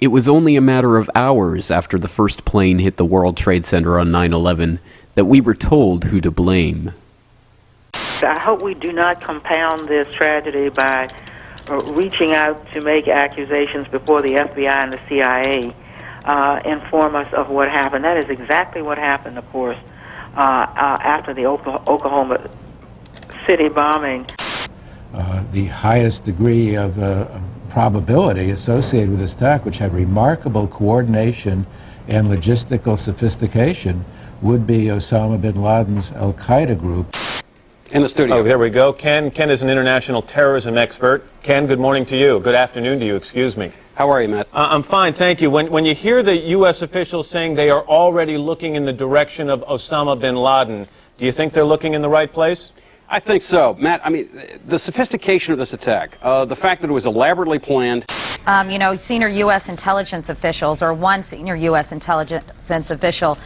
It was only a matter of hours after the first plane hit the World Trade Center on 9/11 that we were told who to blame. I hope we do not compound this tragedy by reaching out to make accusations before the FBI and the CIA inform us of what happened. That is exactly what happened, of course, after the Oklahoma City bombing. The highest degree of probability associated with this attack, which had remarkable coordination and logistical sophistication, would be Osama bin Laden's Al-Qaeda group. In the studio. Oh, there we go. Ken is an international terrorism expert. Ken, good morning to you. Good afternoon to you, excuse me. How are you, Matt? I'm fine, thank you. When you hear the U.S. officials saying they are already looking in the direction of Osama bin Laden, do you think they're looking in the right place? I think so. Matt, I mean, the sophistication of this attack, the fact that it was elaborately planned. You know, senior U.S. intelligence officials, or one senior U.S. intelligence official,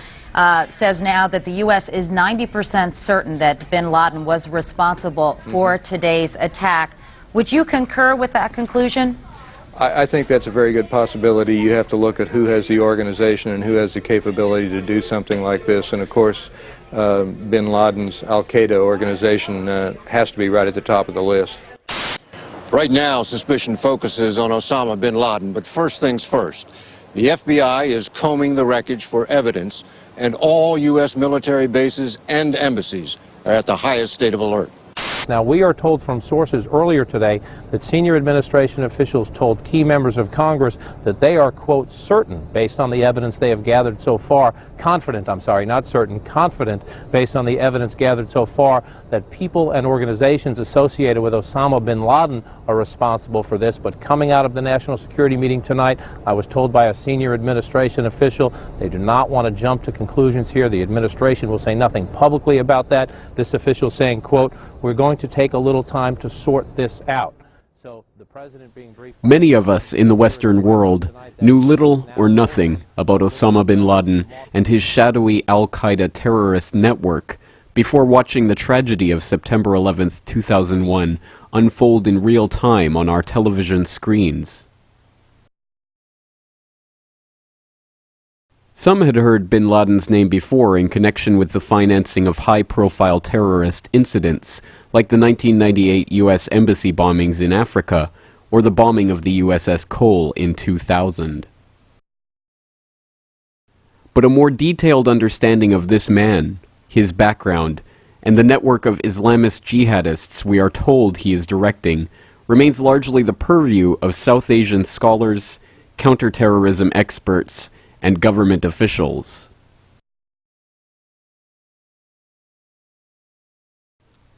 says now that the U.S. is 90% certain that bin Laden was responsible for today's attack. Would you concur with that conclusion? I think that's a very good possibility. You have to look at who has the organization and who has the capability to do something like this. And of course, bin Laden's Al-Qaeda organization has to be right at the top of the list. Right now, suspicion focuses on Osama bin Laden, but first things first. The FBI is combing the wreckage for evidence, and all U.S. military bases and embassies are at the highest state of alert. Now, we are told from sources earlier today that senior administration officials told key members of Congress that they are, quote, certain, based on the evidence they have gathered so far, confident, I'm sorry, not certain, confident, based on the evidence gathered so far, that people and organizations associated with Osama bin Laden are responsible for this. But coming out of the National Security meeting tonight, I was told by a senior administration official they do not want to jump to conclusions here. The administration will say nothing publicly about that. This official saying, quote, we're going to take a little time to sort this out. So the president being briefed. Many of us in the Western world knew little or nothing about Osama bin Laden and his shadowy Al-Qaeda terrorist network before watching the tragedy of September 11th, 2001 unfold in real time on our television screens. Some had heard bin Laden's name before in connection with the financing of high-profile terrorist incidents, like the 1998 U.S. Embassy bombings in Africa, or the bombing of the USS Cole in 2000. But a more detailed understanding of this man, his background, and the network of Islamist jihadists we are told he is directing, remains largely the purview of South Asian scholars, counterterrorism experts, and government officials.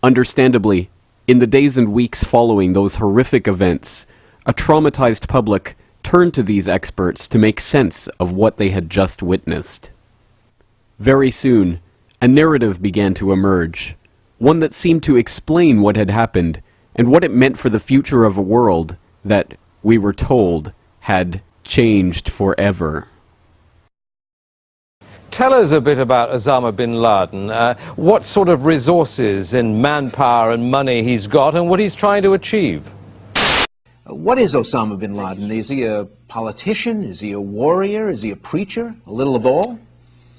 Understandably, in the days and weeks following those horrific events, a traumatized public turned to these experts to make sense of what they had just witnessed. Very soon, a narrative began to emerge, one that seemed to explain what had happened and what it meant for the future of a world that, we were told, had changed forever. Tell us a bit about Osama bin Laden, what sort of resources and manpower and money he's got and what he's trying to achieve. What is Osama bin Laden? Is he a politician? Is he a warrior? Is he a preacher? A little of all?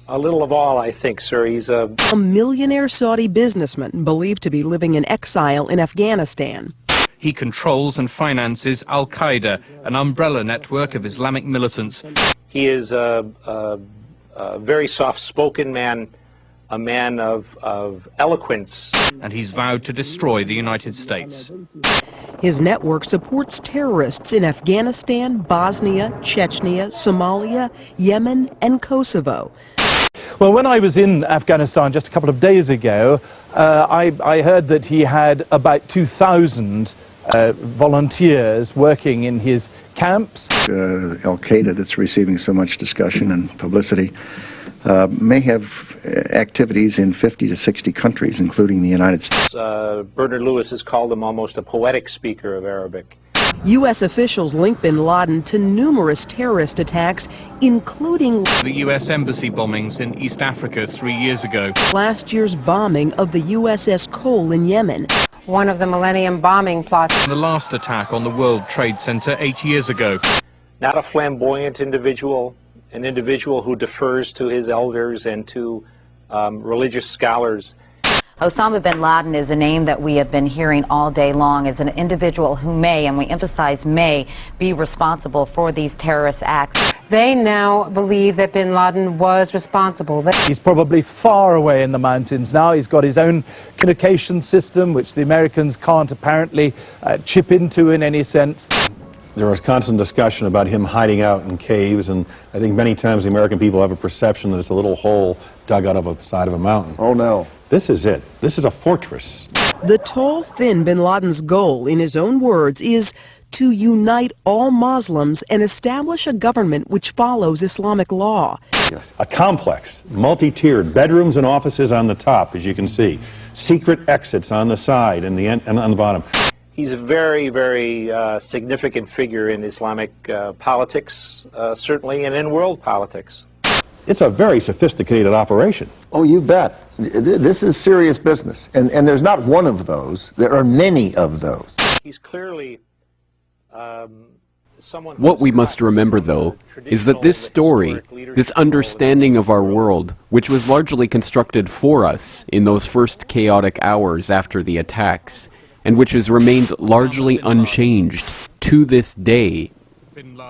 A little of all, I think, sir. He's a millionaire Saudi businessman believed to be living in exile in Afghanistan. He controls and finances Al-Qaeda, an umbrella network of Islamic militants. He is a very soft-spoken man, a man of eloquence. And he's vowed to destroy the United States. His network supports terrorists in Afghanistan, Bosnia, Chechnya, Somalia, Yemen, and Kosovo. Well, when I was in Afghanistan just a couple of days ago, I heard that he had about 2,000 volunteers working in his camps. Al-Qaeda, that's receiving so much discussion and publicity, may have activities in 50 to 60 countries, including the United States. Bernard Lewis has called him almost a poetic speaker of Arabic. U.S. officials link bin Laden to numerous terrorist attacks, including the U.S. Embassy bombings in East Africa 3 years ago. Last year's bombing of the USS Cole in Yemen. One of the Millennium bombing plots. The last attack on the World Trade Center 8 years ago. not a flamboyant individual, an individual who defers to his elders and to religious scholars. Osama bin Laden is a name that we have been hearing all day long as an individual who may, and we emphasize may, be responsible for these terrorist acts. They now believe that bin Laden was responsible. He's probably far away in the mountains now. He's got his own communication system, which the Americans can't apparently chip into in any sense. There was constant discussion about him hiding out in caves, and I think many times the American people have a perception that it's a little hole dug out of a side of a mountain. Oh, no. This is it. This is a fortress. The tall, thin bin Laden's goal, in his own words, is to unite all Muslims and establish a government which follows Islamic law. Yes. A complex, multi-tiered, bedrooms and offices on the top, as you can see. Secret exits on the side and on the bottom. He's a very, very significant figure in Islamic politics, certainly, and in world politics. It's a very sophisticated operation. Oh, you bet. This is serious business. And there's not one of those. There are many of those. He's clearly someone... What we must remember, though, is that this story, this understanding of our world, which was largely constructed for us in those first chaotic hours after the attacks, and which has remained largely unchanged to this day,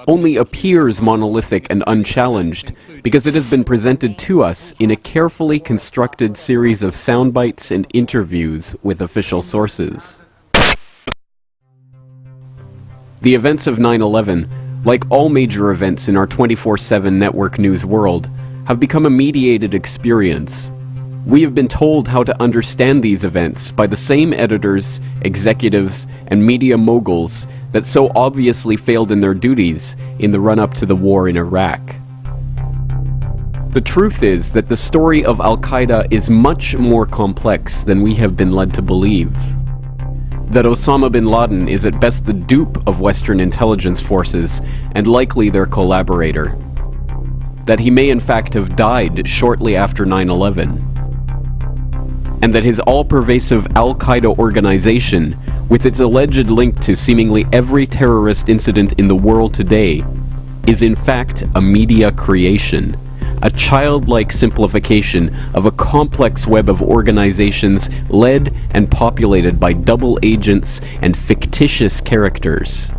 only appears monolithic and unchallenged because it has been presented to us in a carefully constructed series of sound bites and interviews with official sources. The events of 9/11, like all major events in our 24/7 network news world, have become a mediated experience. We have been told how to understand these events by the same editors, executives, and media moguls that so obviously failed in their duties in the run-up to the war in Iraq. The truth is that the story of Al-Qaeda is much more complex than we have been led to believe. That Osama bin Laden is at best the dupe of Western intelligence forces and likely their collaborator. That he may in fact have died shortly after 9/11. And that his all-pervasive Al-Qaeda organization, with its alleged link to seemingly every terrorist incident in the world today, is in fact a media creation, a childlike simplification of a complex web of organizations led and populated by double agents and fictitious characters.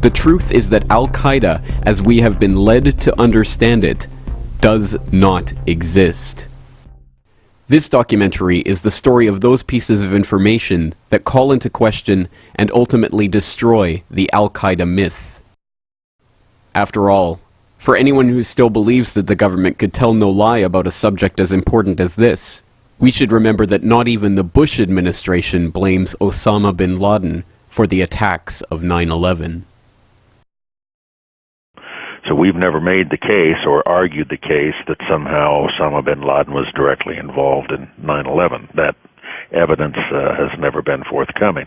The truth is that Al-Qaeda, as we have been led to understand it, does not exist. This documentary is the story of those pieces of information that call into question and ultimately destroy the Al-Qaeda myth. After all, for anyone who still believes that the government could tell no lie about a subject as important as this, we should remember that not even the Bush administration blames Osama bin Laden for the attacks of 9/11. So we've never made the case or argued the case that somehow Osama bin Laden was directly involved in 9/11. That evidence has never been forthcoming.